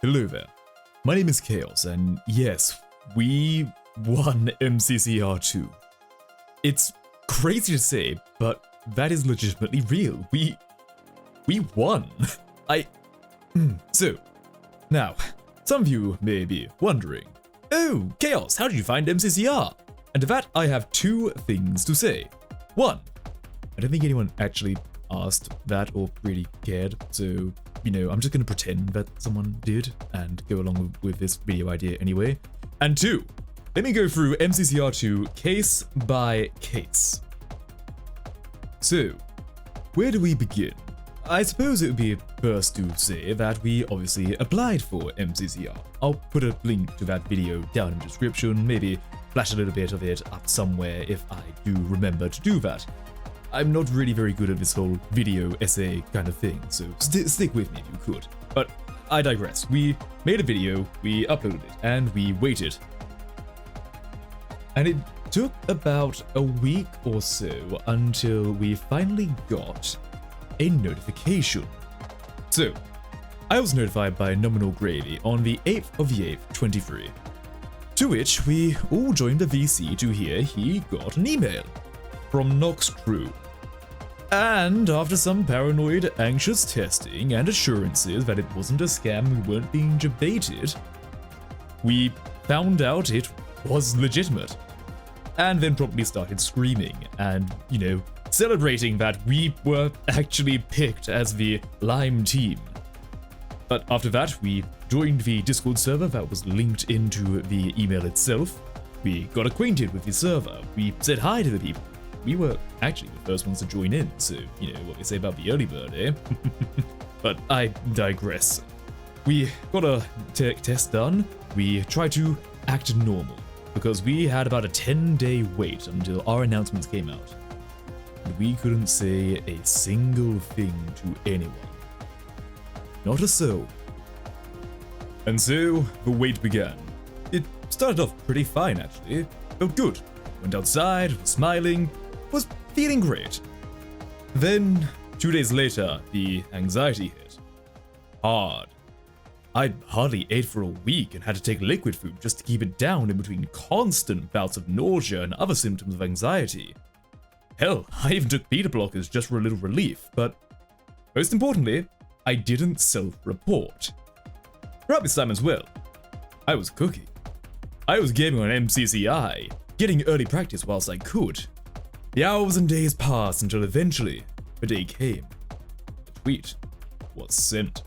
Hello there. My name is Chaos, and yes, we won MCCR2. It's crazy to say, but that is legitimately real. We won. So, now, some of you may be wondering, oh, Chaos, how did you find MCCR? And to that, I have two things to say. One, I don't think anyone actually asked that or really cared, so, I'm just gonna pretend that someone did and go along with this video idea anyway. And two, let me go through MCCR2 case by case. So, where do we begin? I suppose it would be first to say that we obviously applied for MCCR. I'll put a link to that video down in the description, maybe flash a little bit of it up somewhere if I do remember to do that. I'm not really very good at this whole video essay kind of thing, so stick with me if you could. But I digress. We made a video, we uploaded it, and we waited. And it took about a week or so until we finally got a notification. So, I was notified by Nominal Gravy on the 8th of the 8th, 23. To which we all joined the VC to hear he got an email from Nox Crew. And after some paranoid, anxious testing and assurances that it wasn't a scam, we weren't being debated, we found out it was legitimate. And then promptly started screaming and, celebrating that we were actually picked as the Lime team. But after that, we joined the Discord server that was linked into the email itself. We got acquainted with the server. We said hi to the people. We were actually the first ones to join in, so, what they say about the early bird, eh? But I digress. We got a test done. We tried to act normal, because we had about a 10-day wait until our announcements came out. And we couldn't say a single thing to anyone. Not a soul. And so, the wait began. It started off pretty fine, actually. Felt good. Went outside, was smiling, was feeling great. Then, 2 days later, the anxiety hit. Hard. I hardly ate for a week and had to take liquid food just to keep it down in between constant bouts of nausea and other symptoms of anxiety. Hell, I even took beta blockers just for a little relief, but most importantly, I didn't self-report. Throughout this time as well, I was cooking. I was gaming on MCCI, getting early practice whilst I could. The hours and days passed until eventually, a day came. The tweet was sent.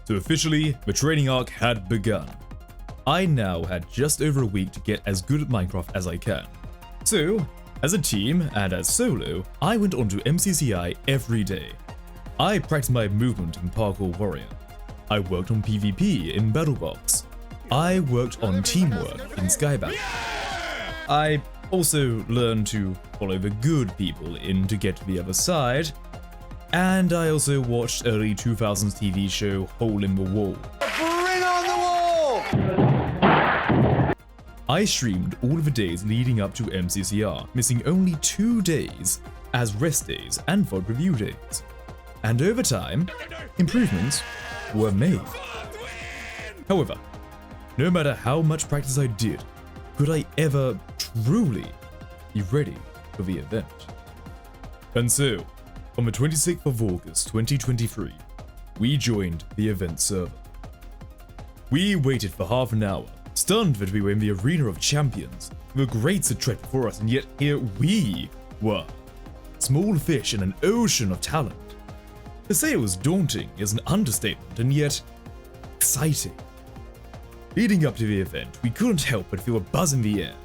So officially, the training arc had begun. I now had just over a week to get as good at Minecraft as I can. So, as a team and as solo, I went onto MCCI every day. I practiced my movement in Parkour Warrior. I worked on PvP in BattleBox. I worked on teamwork in Skybound. I also learned to follow the good people in to get to the other side. And I also watched early 2000s TV show Hole in the Wall. Bring on the wall! I streamed all of the days leading up to MCCR, missing only 2 days as rest days and VOD review days. And over time, improvements were made. However, no matter how much practice I did, could I ever truly be ready for the event? And so, on the 26th of August 2023, we joined the event server. We waited for half an hour, stunned that we were in the arena of champions. The greats had tread before us, and yet here we were. Small fish in an ocean of talent. To say it was daunting is an understatement, and yet exciting. Leading up to the event, we couldn't help but feel a buzz in the air,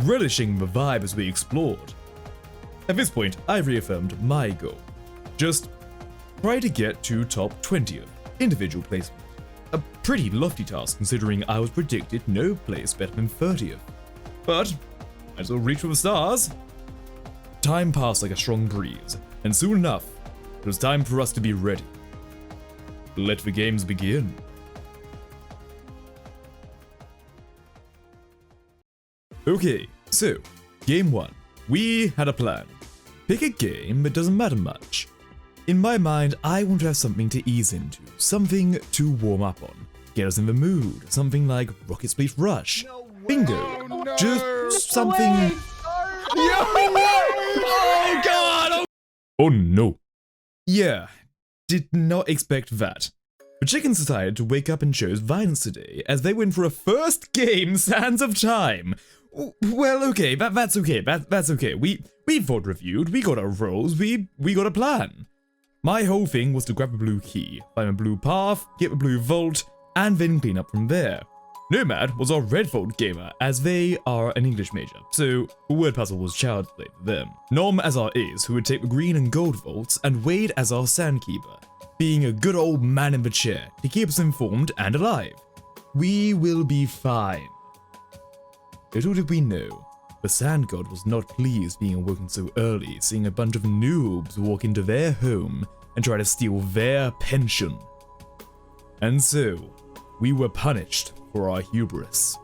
relishing the vibe as we explored. At this point, I reaffirmed my goal. Just try to get to top 20th, individual placement. A pretty lofty task considering I was predicted no place better than 30th. But, I still reach for the stars. Time passed like a strong breeze, and soon enough, it was time for us to be ready. Let the games begin. Okay, so, game 1. We had a plan. pick a game, it doesn't matter much. In my mind, I want to have something to ease into, something to warm up on, get us in the mood, something like Rocket Spleef Rush. Bingo. Just something... Oh god! Oh no. Yeah, did not expect that. The chickens decided to wake up and chose violence today as they went for a first game Sands of Time. Well, okay, that's okay, that's okay. We VOD reviewed, we got our roles, we got a plan. My whole thing was to grab a blue key, find a blue path, get a blue vault, and then clean up from there. Nomad was our red vault gamer, as they are an English major, so the word puzzle was child's play for them. Nom as our Ace, who would take the green and gold vaults, and Wade as our sandkeeper, being a good old man in the chair to keep us informed and alive. We will be fine. Little did we know, the sand god was not pleased being awoken so early, seeing a bunch of noobs walk into their home and try to steal their pension. And so, we were punished for our hubris.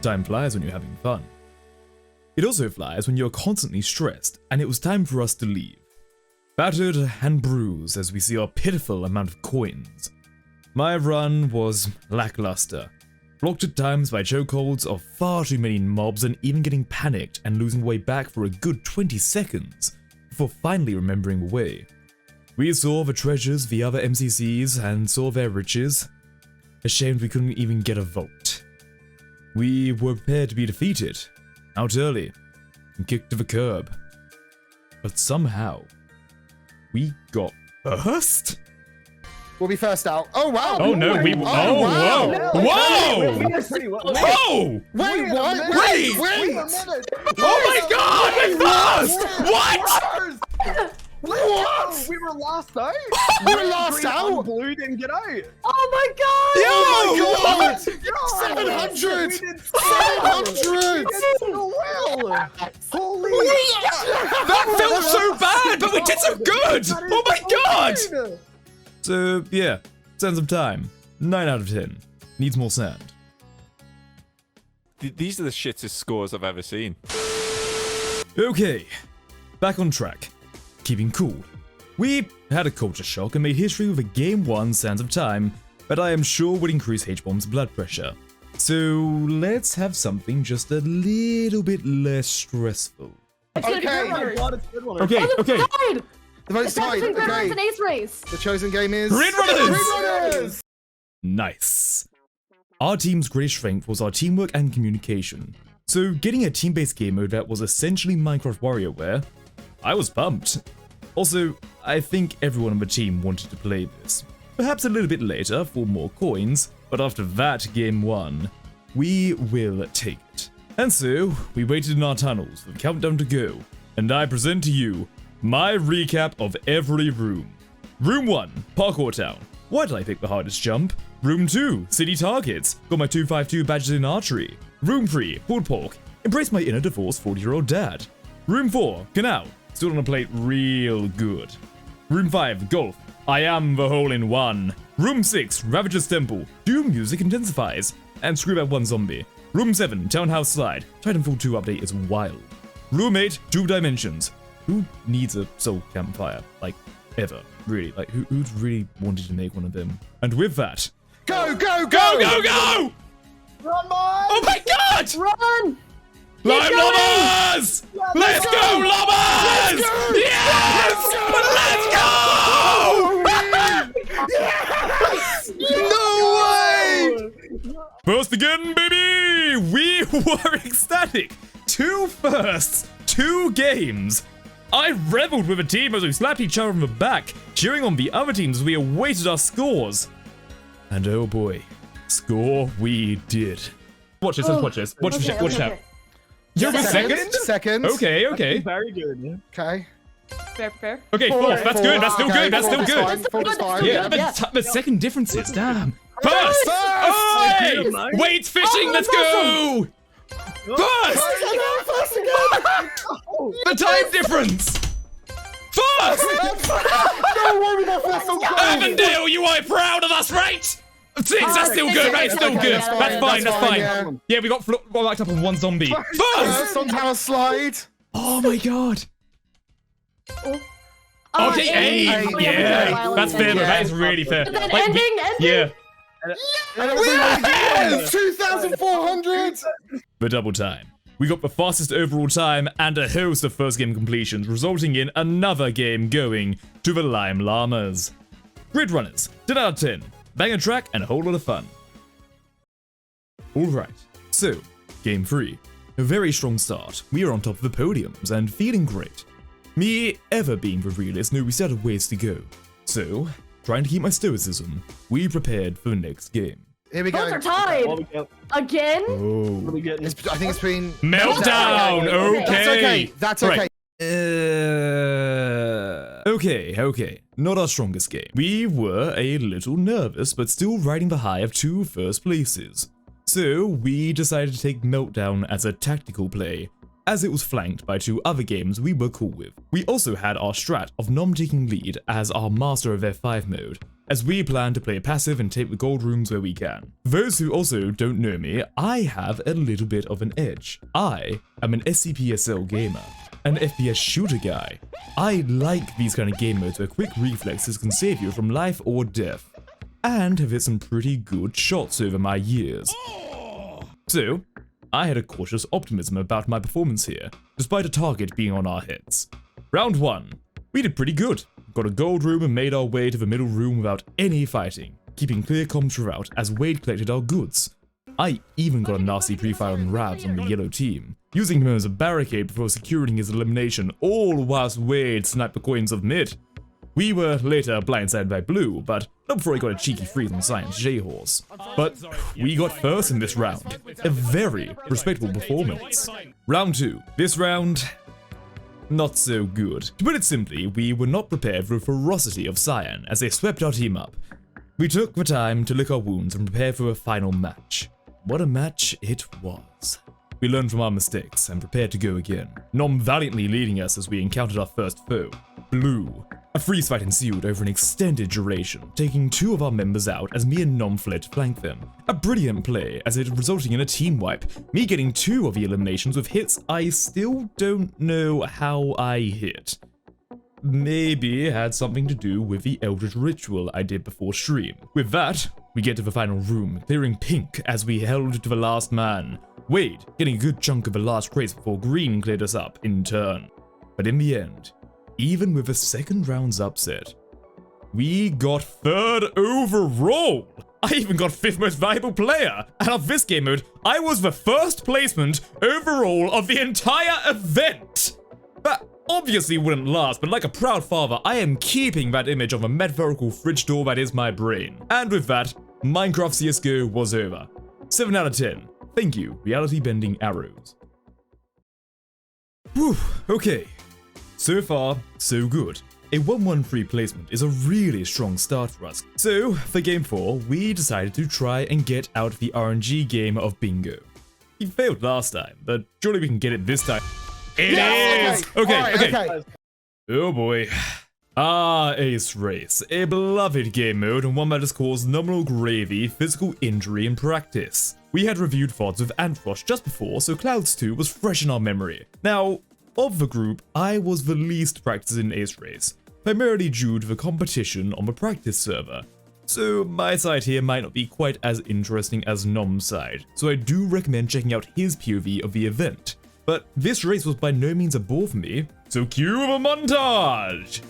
Time flies when you're having fun. It also flies when you're constantly stressed, and it was time for us to leave. Battered and bruised as we see our pitiful amount of coins. My run was lackluster, blocked at times by chokeholds of far too many mobs and even getting panicked and losing way back for a good 20 seconds before finally remembering the way. We saw the treasures the other MCCs and saw their riches. Ashamed we couldn't even get a vault. We were prepared to be defeated, out early, and kicked to the curb. But somehow, we got first? We'll be first out. Oh wow! Oh no, we. Oh wow! Whoa! Whoa! Wait, what? Wait! Wait a minute! Oh my god! We first! What? What? We were last out. We were last out. Blue didn't get out. Oh my god! Oh my god! Yo, 700! We did 700! We did so well. Holy! That felt so bad, but we did so good! Oh my god! So yeah, Sands of Time, 9 out of 10. Needs more sand. These are the shittest scores I've ever seen. Okay, back on track. Keeping cool. We had a culture shock and made history with a Game 1 Sands of Time that I am sure would increase H-Bomb's blood pressure. So let's have something just a little bit less stressful. Okay. Okay, okay. The vote's It's tied. between Grid Runners Okay. and Ace Race. The chosen game is Grid Runners! Grid Runners! Nice. Our team's greatest strength was our teamwork and communication. So getting a team-based game mode that was essentially Minecraft WarioWare, I was pumped. Also, I think everyone on the team wanted to play this. Perhaps a little bit later for more coins, but after that game 1, we will take it. And so, we waited in our tunnels for the countdown to go, and I present to you my recap of every room. Room 1, Parkour Town. Why did I pick the hardest jump? Room 2, City Targets. Got my 252 badges in archery. Room 3, Pulled Pork. Embrace my inner divorced 40-year-old dad. Room 4, Canal. Stood on a plate real good. Room 5, Golf. I am the hole-in-one. Room 6, Ravager's Temple. Doom music intensifies. And screw that one zombie. Room 7, Townhouse Slide. Titanfall 2 update is wild. Room 8, 2 Dimensions. Who needs a soul campfire? Like, ever. Really. Like, who's really wanted to make one of them? And with that... Go, go, Go, go, go! Run, boys! Oh my god! Run! Live Llamas! Let's go, Llamas! Yes! Let's go! Yes! No! First again, baby! We were ecstatic! 2 firsts, 2 games! I reveled with a team as we slapped each other on the back, cheering on the other teams as we awaited our scores. And oh boy, score we did. Watch this, watch this. Watch this, watch that. You're second? Second. Okay. Very good. Okay. Fair. Okay, fourth. That's good. That's still Okay, good. That's still good. Fourth is fine. Yeah, Yeah. the second differences. Damn. First! Oi! Nice. Weights fishing. Let's go. First! The time difference. First! No worry about first and gold. Avondale, you are proud of us, right? 6. That's still good. Right, it's still Okay, good. that's fine, That's fine. that's That's fine, fine. Yeah, we got locked up on 1 zombie. First! First on tower slide. Oh my god. Oh, Okay, ending. eight. Yeah, that's fair. Yeah. That is really fair. But then Like, ending. Yeah. And it was like 2,400. The double time. We got the fastest overall time and a host of first game completions, resulting in another game going to the Llamas. Grid runners, 10 out of 10. Banger track and a whole lot of fun. Alright, so, game 3. A very strong start. We are on top of the podiums and feeling great. Me, ever being the realist, knew we still had ways to go. So, trying to keep my stoicism, we prepared for the next game. Here we go. Both are tied. What we get? Again? Oh. What are we getting? I think it's been Meltdown! Okay. That's okay. That's okay. Right. Okay. Not our strongest game. We were a little nervous, but still riding the high of 2 first places. So we decided to take Meltdown as a tactical play, as it was flanked by 2 other games we were cool with. We also had our strat of Nom taking lead as our master of F5 mode, as we plan to play passive and take the gold rooms where we can. For those who also don't know me, I have a little bit of an edge. I am an SCPSL gamer, an FPS shooter guy. I like these kind of game modes where quick reflexes can save you from life or death, and have hit some pretty good shots over my years. So, I had a cautious optimism about my performance here, despite a target being on our heads. Round 1. We did pretty good. Got a gold room and made our way to the middle room without any fighting, keeping clear comms throughout as Wade collected our goods. I even got a nasty pre-fire on Ravs on the yellow team, using him as a barricade before securing his elimination, all whilst Wade sniped the coins of mid. We were later blindsided by blue, but not before he got a cheeky freeze on Science J-Horse. But we got first in this round. A very respectable performance. Round 2. This round, not so good. To put it simply, we were not prepared for the ferocity of Cyan as they swept our team up. We took the time to lick our wounds and prepare for a final match. What a match it was. We learned from our mistakes and prepared to go again. Nom valiantly leading us as we encountered our first foe, Blue. A freeze fight ensued over an extended duration, taking 2 of our members out as me and Nom fled to flank them. A brilliant play as it resulting in a team wipe, me getting 2 of the eliminations with hits I still don't know how I hit. Maybe it had something to do with the Eldritch ritual I did before stream. With that, we get to the final room, clearing pink as we held to the last man. Wade getting a good chunk of the last crates before green cleared us up in turn. But in the end, even with a second round's upset, we got 3rd overall! I even got 5th most valuable player! And of this game mode, I was the 1st placement overall of the entire event! That obviously wouldn't last, but like a proud father, I am keeping that image of a metaphorical fridge door that is my brain. And with that, Minecraft CSGO was over. 7 out of 10. Thank you, reality bending arrows. Whew, okay. So far, so good. A 1-1-3 placement is a really strong start for us. So, for game 4, we decided to try and get out the RNG game of bingo. We failed last time, but surely we can get it this time. It is! Okay. Oh boy. Ace Race, a beloved game mode and one that has caused nominal gravy, physical injury in practice. We had reviewed VODs with Antfrost just before, so Clouds 2 was fresh in our memory. Now, of the group, I was the least practiced in Ace Race, primarily due to the competition on the practice server. So my side here might not be quite as interesting as Nom's side, so I do recommend checking out his POV of the event. But this race was by no means a bore for me, so cue the montage!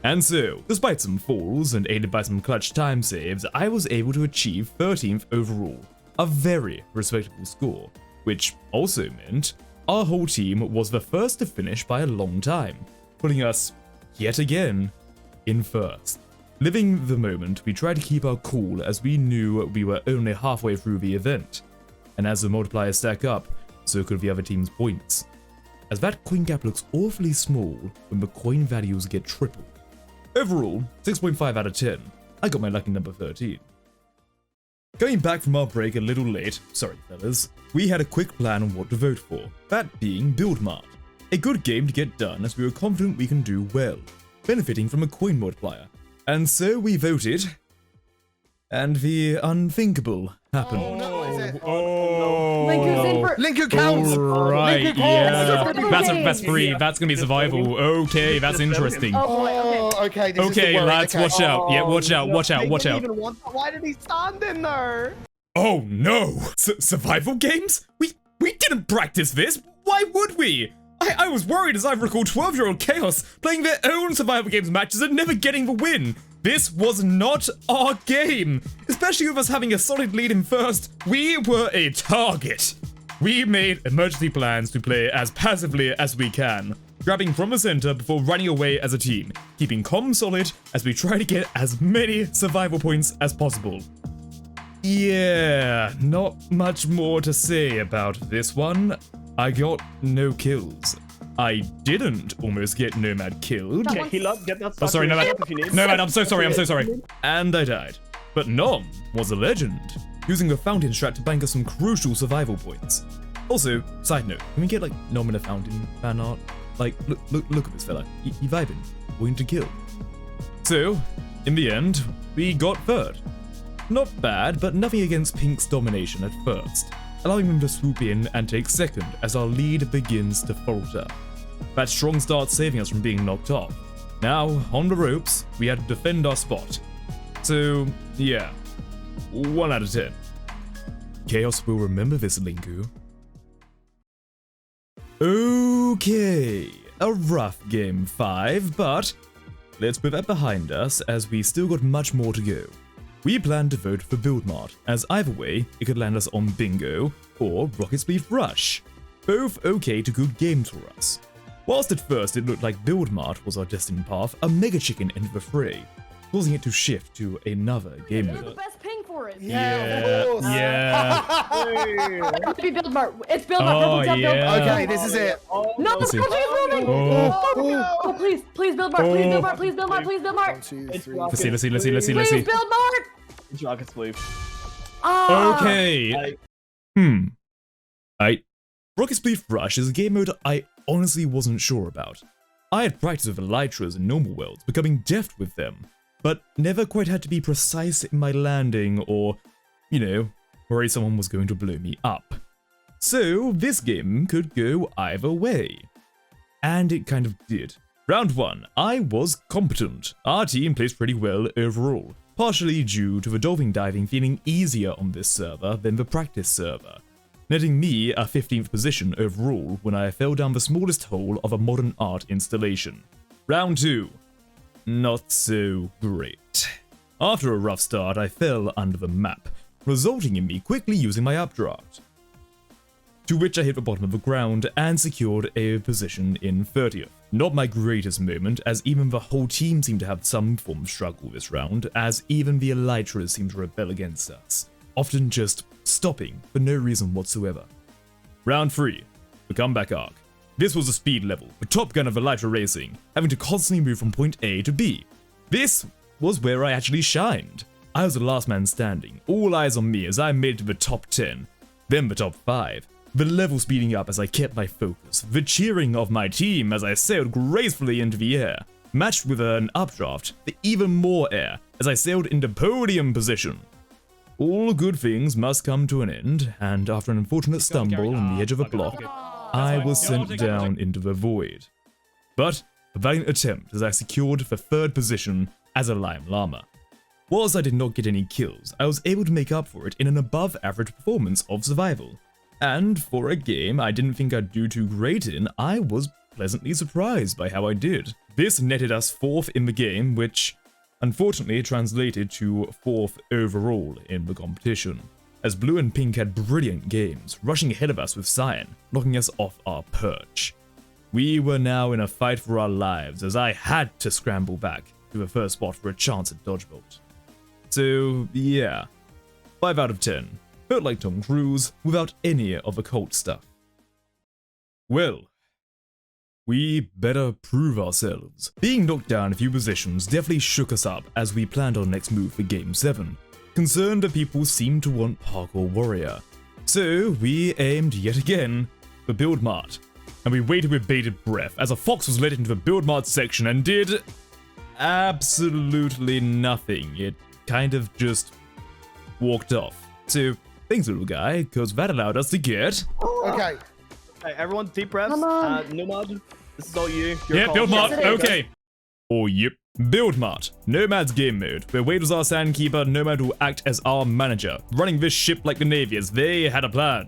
And so, despite some falls and aided by some clutch time saves, I was able to achieve 13th overall, a very respectable score, which also meant our whole team was the first to finish by a long time, putting us, yet again, in first. Living the moment, we tried to keep our cool as we knew we were only halfway through the event, and as the multipliers stack up, so could the other team's points, as that coin gap looks awfully small when the coin values get tripled. Overall, 6.5 out of 10. I got my lucky number 13. Going back from our break a little late, sorry fellas, we had a quick plan on what to vote for, that being Mart. A good game to get done as we were confident we can do well, benefiting from a coin multiplier. And so we voted, and the unthinkable happened. Oh, no, is it? Linku in for Linku counts. Right, Linku yeah. counts. That's free. That's gonna be survival. Okay, that's interesting. Oh boy, okay. Oh, okay. This is the Okay, worry. lads, Okay. watch out. Yeah, watch out, watch out, They watch didn't out. even want that. Why did he stand in there? Oh no! Survival games? We didn't practice this. Why would we? I was worried as I recall 12-year-old Chaos playing their own survival games matches and never getting the win. This was not our game. Especially with us having a solid lead in first, we were a target. We made emergency plans to play as passively as we can, grabbing from the center before running away as a team, keeping comms solid as we try to get as many survival points as possible. Yeah, not much more to say about this one. I got no kills. I didn't almost get Nomad killed. That Get one's- heal up, get that Oh, sorry, stuff Nomad. if you need. Nomad, I'm so sorry, I'm so sorry. And I died. But Nom was a legend, using the fountain strat to bank us some crucial survival points. Also, side note, can we get like Nom in a fountain fan art? Like, look at this fella. He vibing, waiting to kill. So, in the end, we got third. Not bad, but nothing against Pink's domination at first, allowing them to swoop in and take second as our lead begins to falter. That strong start saving us from being knocked off. Now, on the ropes, we had to defend our spot. So, yeah, 1 out of 10. Chaos will remember this, Linku. Okay, a rough game 5, but let's put that behind us as we still got much more to go. We planned to vote for Mart, as either way, it could land us on Bingo or Rocket Spleef Rush. Both okay to good games for us. Whilst at first it looked like Mart was our destined path, a Mega Chicken entered the fray, causing it to shift to another game You're the mode. best ping for it. Yeah, of course. Yeah. It's be Mart. It's Mart. Oh, Purple tap, yeah. Okay, this is it. No, Let's see. please build Mart. Oh, please, Mart. Please build Mart. Please build Mart. Please build Mart. 1, 2, It's 3. rocket. Let's see. Please Let's see. build Mart. Rocket Spleef. Ah. Okay. Rocket Spleef Rush is a game mode I honestly wasn't sure about. I had practiced with Elytras in normal worlds, becoming deft with them, but never quite had to be precise in my landing or, you know, worry someone was going to blow me up. So this game could go either way. And it kind of did. Round 1, I was competent. Our team plays pretty well overall, partially due to the dolphin diving feeling easier on this server than the practice server, netting me a 15th position overall when I fell down the smallest hole of a modern art installation. Round 2, not so great. After a rough start, I fell under the map, resulting in me quickly using my updraft, to which I hit the bottom of the ground and secured a position in 30th. Not my greatest moment, as even the whole team seemed to have some form of struggle this round, as even the Elytras seemed to rebel against us, often just stopping for no reason whatsoever. Round 3, the comeback arc. This was a speed level, the top gun of Elytra racing, having to constantly move from point A to B. This was where I actually shined. I was the last man standing, all eyes on me as I made it to the top 10, then the top 5. The level speeding up as I kept my focus, the cheering of my team as I sailed gracefully into the air, matched with an updraft, the even more air as I sailed into podium position. All good things must come to an end, and after an unfortunate stumble on the edge of a block, I was sent down into the void. But a valiant attempt as I secured the 3rd position as a Llama. Whilst I did not get any kills, I was able to make up for it in an above average performance of survival. And for a game I didn't think I'd do too great in, I was pleasantly surprised by how I did. This netted us 4th in the game, which unfortunately translated to 4th overall in the competition, as blue and pink had brilliant games, rushing ahead of us with cyan, knocking us off our perch. We were now in a fight for our lives, as I had to scramble back to the first spot for a chance at DodgeBolt. So yeah, 5 out of 10. Felt like Tom Cruise without any of the cult stuff. Well, we better prove ourselves. Being knocked down a few positions definitely shook us up as we planned our next move for Game 7. Concerned that people seemed to want Parkour Warrior. So we aimed yet again for Build Mart. And we waited with bated breath as a fox was led into the Build Mart section and did absolutely nothing. It kind of just walked off. So thanks, little guy, because that allowed us to get... Okay. Hey, everyone, deep breaths. Come on. Nomad, this is all you. Yeah, Build Mart, Yes, it is. okay. Oh, yep. Build Mart, Nomad's game mode, where Wade was our sandkeeper, Nomad will act as our manager, running this ship like the Navy as they had a plan.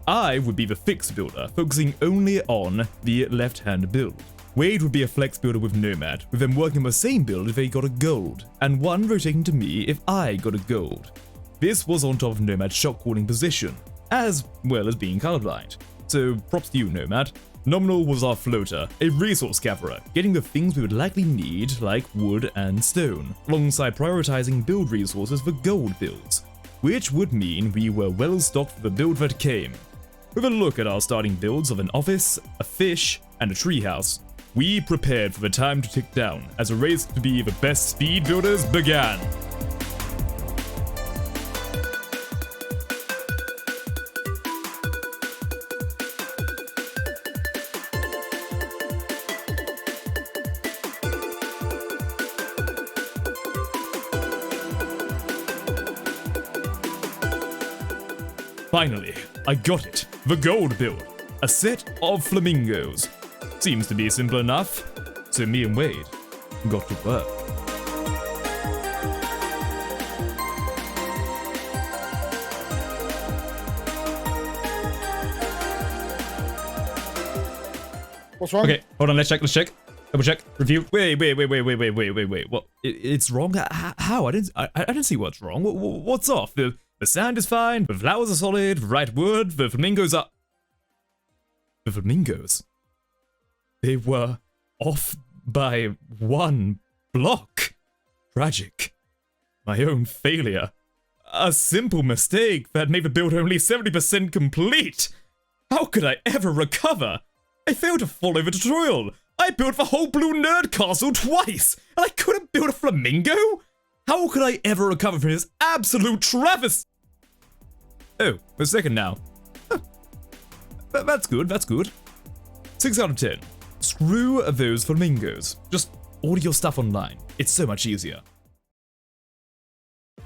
I would be the fix builder, focusing only on the left-hand build. Wade would be a flex builder with Nomad, with them working on the same build if they got a gold, and one rotating to me if I got a gold. This was on top of Nomad's shot calling position, as well as being colorblind. So props to you, Nomad. Nominal was our floater, a resource gatherer, getting the things we would likely need like wood and stone, alongside prioritizing build resources for gold builds, which would mean we were well stocked for the build that came. With a look at our starting builds of an office, a fish, and a treehouse, we prepared for the time to tick down as a race to be the best speed builders began. Finally, I got it. The gold build. A set of flamingos. Seems to be simple enough. So me and Wade got to work. What's wrong? Okay, hold on, let's check. Double check, review. Wait. What? It's wrong? How? I didn't see what's wrong. What's off? The sand is fine, the flowers are solid, the right wood, the flamingos are... The flamingos? They were off by 1 block. Tragic. My own failure. A simple mistake that made the build only 70% complete. How could I ever recover? I failed to follow the tutorial. I built the whole blue nerd castle twice, and I couldn't build a flamingo? How could I ever recover from this absolute travesty? Oh, a second now. Huh. That's good. 6 out of 10. Screw those flamingos. Just order your stuff online. It's so much easier.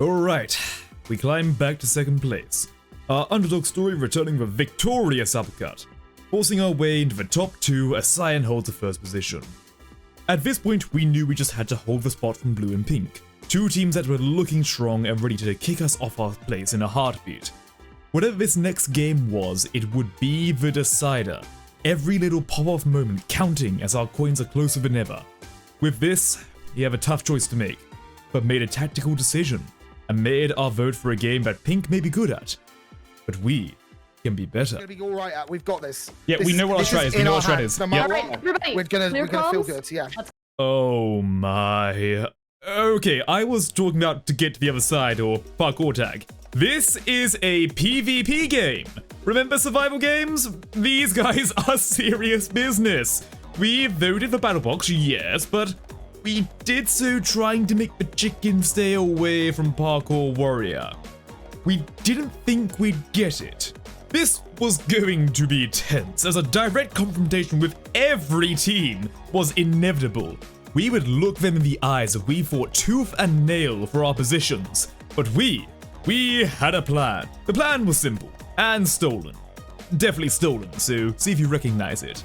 Alright, we climb back to second place. Our underdog story returning the victorious uppercut. Forcing our way into the top 2 as Cyan holds the first position. At this point, we knew we just had to hold the spot from blue and pink. 2 teams that were looking strong and ready to kick us off our place in a heartbeat. Whatever this next game was, it would be the decider. Every little pop-off moment counting as our coins are closer than ever. With this, we have a tough choice to make, but made a tactical decision and made our vote for a game that pink may be good at, but we can be better. We're gonna be all right at. We've got this. Yeah, we know what our strat is. We know what our strat is. No Yep. matter Alright, what, everybody. we're gonna feel comms. good. Yeah. Oh my. Okay, I was talking about to get to the other side or Parkour Tag. This is a PvP game. Remember survival games? These guys are serious business. We voted for BattleBox, yes, but we did so trying to make the chicken stay away from Parkour Warrior. We didn't think we'd get it. This was going to be tense, as a direct confrontation with every team was inevitable. We would look them in the eyes if we fought tooth and nail for our positions. But we had a plan. The plan was simple, and stolen. Definitely stolen, so see if you recognize it.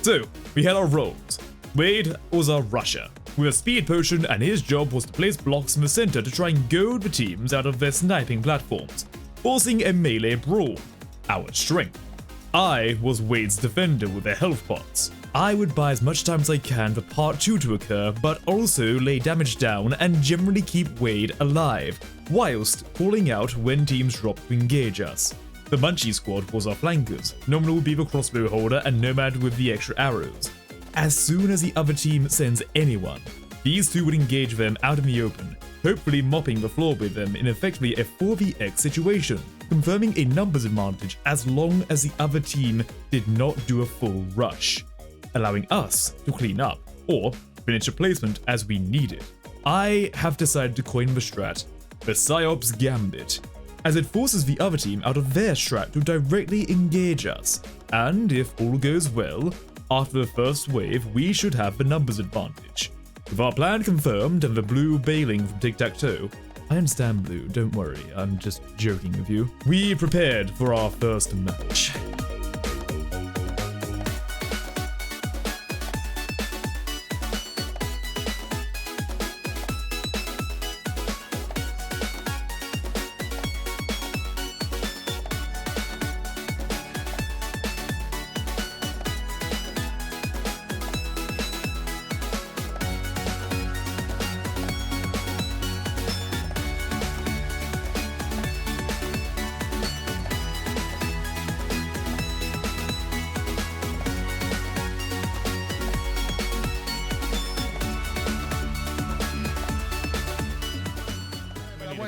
So, we had our roles. Wade was our rusher, with a speed potion, and his job was to place blocks in the center to try and goad the teams out of their sniping platforms, forcing a melee brawl. Our strength. I was Wade's defender with the health pots. I would buy as much time as I can for part 2 to occur, but also lay damage down and generally keep Wade alive, whilst calling out when teams drop to engage us. The Munchie squad was our flankers, Nominal would be the crossbow holder and Nomad with the extra arrows. As soon as the other team sends anyone, these two would engage them out in the open, hopefully mopping the floor with them in effectively a 4vx situation, confirming a numbers advantage as long as the other team did not do a full rush, allowing us to clean up, or finish a placement as we needed. I have decided to coin the strat, the Psyops Gambit, as it forces the other team out of their strat to directly engage us, and if all goes well, after the first wave we should have the numbers advantage. With our plan confirmed and the blue bailing from Tic-Tac-Toe, I understand Blue, don't worry, I'm just joking with you. We prepared for our first match.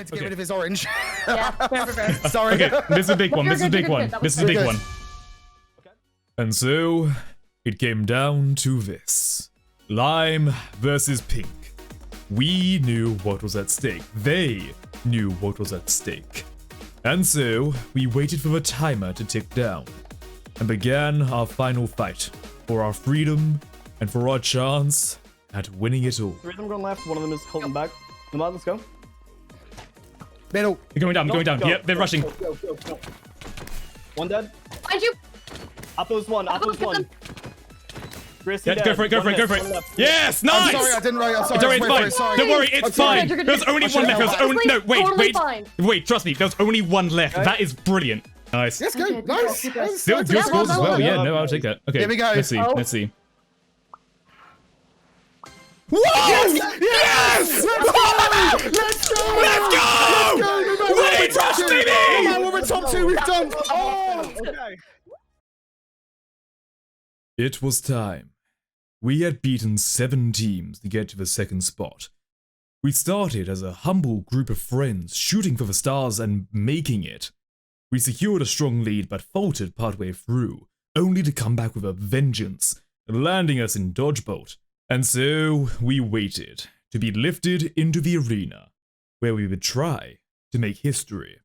To get rid of his orange. Yeah, fair. Sorry. Okay, this is a big one, You're this is a good, big you're one, good. this is a big You're one. good. And so, it came down to this. Lime versus Pink. We knew what was at stake. They knew what was at stake. And so, we waited for the timer to tick down, and began our final fight for our freedom and for our chance at winning it all. 3 of them going left, 1 of them is holding back. Come on, let's go. Middle. They're going down, Go, going down. go, Yep, they're go, rushing. Go. 1 dead. Find you. Apple's 1, Apple's 1. Grizzly Yeah, dead. go for it, go for it, go for One it. left. Yes, I'm nice! sorry, I didn't write. I'm sorry. Don't worry, Wait it's for fine. it, sorry. Don't worry, it's I'm sorry. fine. You're good. There's only I one should've left. There's known only that. no. Totally Wait. fine. Wait. Trust me. There's only one left. Okay. That is brilliant. Nice. Yes, go. Okay, Nice. keep going. Still good Yeah, scores well as well. done. Yeah, no, I'll take that. Okay. Here we go. Let's see. Oh. Let's see. Whoa! Yes! Let's go! Let's go! Wait, trust No me! matter what we're top 2, we've done. Oh! Okay. It was time. We had beaten 7 teams to get to the second spot. We started as a humble group of friends shooting for the stars and making it. We secured a strong lead but faltered partway through, only to come back with a vengeance, landing us in DodgeBolt. And so we waited to be lifted into the arena, where we would try to make history.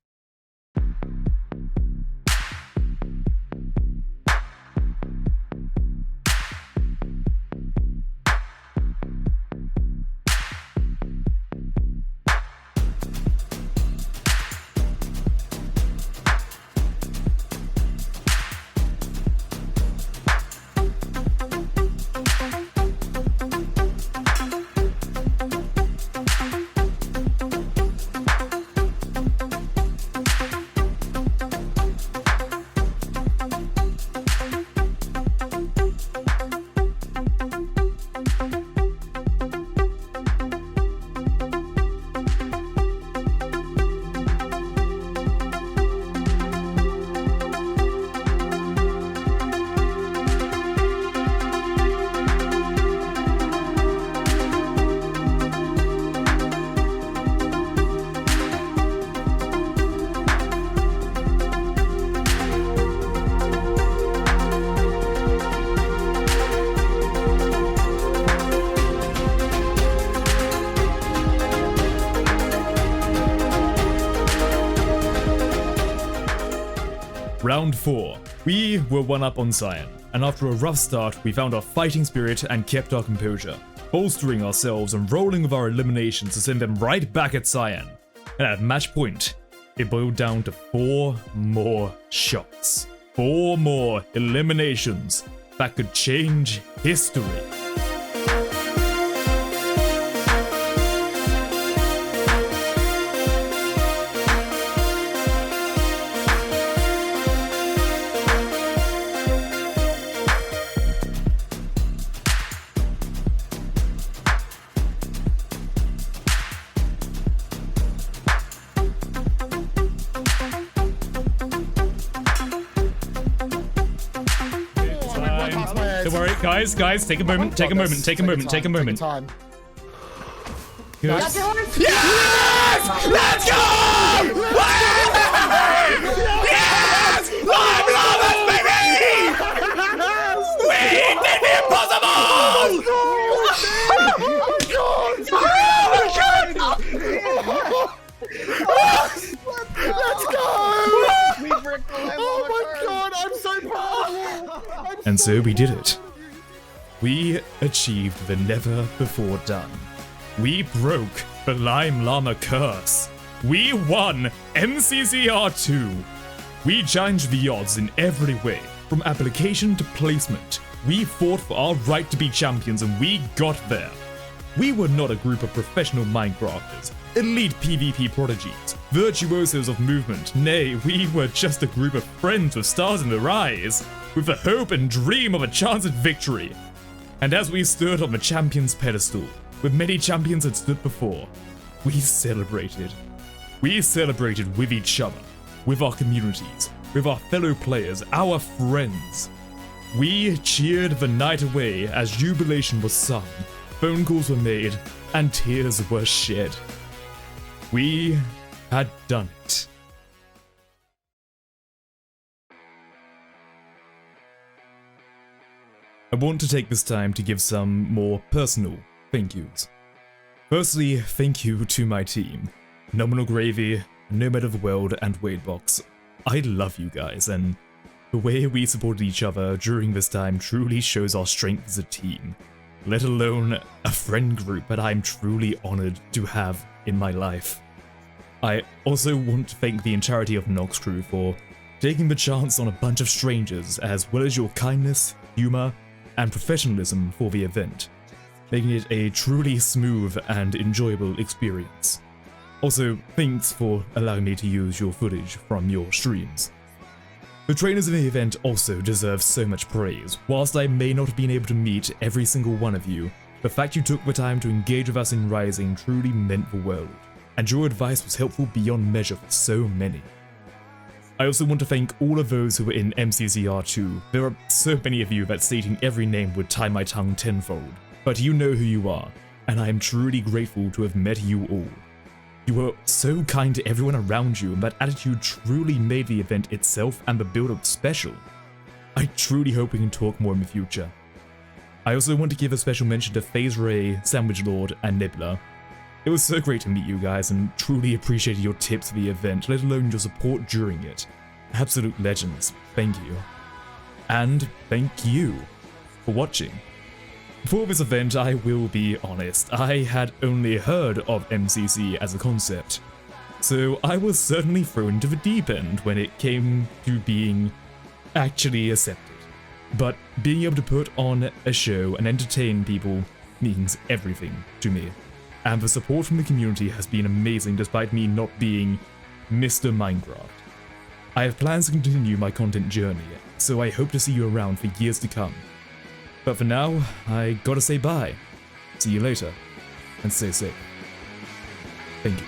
Round 4. We were one up on Cyan, and after a rough start, we found our fighting spirit and kept our composure, bolstering ourselves and rolling with our eliminations to send them right back at Cyan. And at match point, it boiled down to 4 more shots. 4 more eliminations that could change history. Don't worry, guys, take a moment, take a moment, take a moment, take a moment. Time. Good. Got your horse? Yes! Let's go! Yes! Live Llamas, baby! We did the impossible! Let's go! We bricked the level. Oh my god, I'm so proud of you! And so we did it. We achieved the never before done. We broke the Llama curse. We won MCCR2. We challenged the odds in every way, from application to placement. We fought for our right to be champions and we got there. We were not a group of professional Minecrafters, elite PvP prodigies, virtuosos of movement. Nay, we were just a group of friends with stars in their eyes, with the hope and dream of a chance at victory. And as we stood on the champion's pedestal, with many champions had stood before, we celebrated. We celebrated with each other, with our communities, with our fellow players, our friends. We cheered the night away as jubilation was sung, phone calls were made, and tears were shed. We had done it. I want to take this time to give some more personal thank yous. Firstly, thank you to my team, Nominal Gravy, Nomad of the World, and Wadebox. I love you guys, and the way we supported each other during this time truly shows our strength as a team, let alone a friend group that I'm truly honored to have in my life. I also want to thank the entirety of Nox Crew for taking the chance on a bunch of strangers, as well as your kindness, humor, and professionalism for the event, making it a truly smooth and enjoyable experience. Also, thanks for allowing me to use your footage from your streams. The trainers in the event also deserve so much praise. Whilst I may not have been able to meet every single one of you, the fact you took the time to engage with us in Rising truly meant the world, and your advice was helpful beyond measure for so many. I also want to thank all of those who were in MCCR2. There are so many of you that stating every name would tie my tongue tenfold, but you know who you are, and I am truly grateful to have met you all. You were so kind to everyone around you, and that attitude truly made the event itself and the build-up special. I truly hope we can talk more in the future. I also want to give a special mention to FaZe Ray, Sandwich Lord, and Nibbler. It was so great to meet you guys, and truly appreciated your tips for the event, let alone your support during it. Absolute legends, thank you. And thank you for watching. For this event, I will be honest, I had only heard of MCC as a concept, so I was certainly thrown into the deep end when it came to being actually accepted. But being able to put on a show and entertain people means everything to me. And the support from the community has been amazing despite me not being Mr. Minecraft. I have plans to continue my content journey, so I hope to see you around for years to come. But for now, I gotta say bye. See you later, and stay safe. Thank you.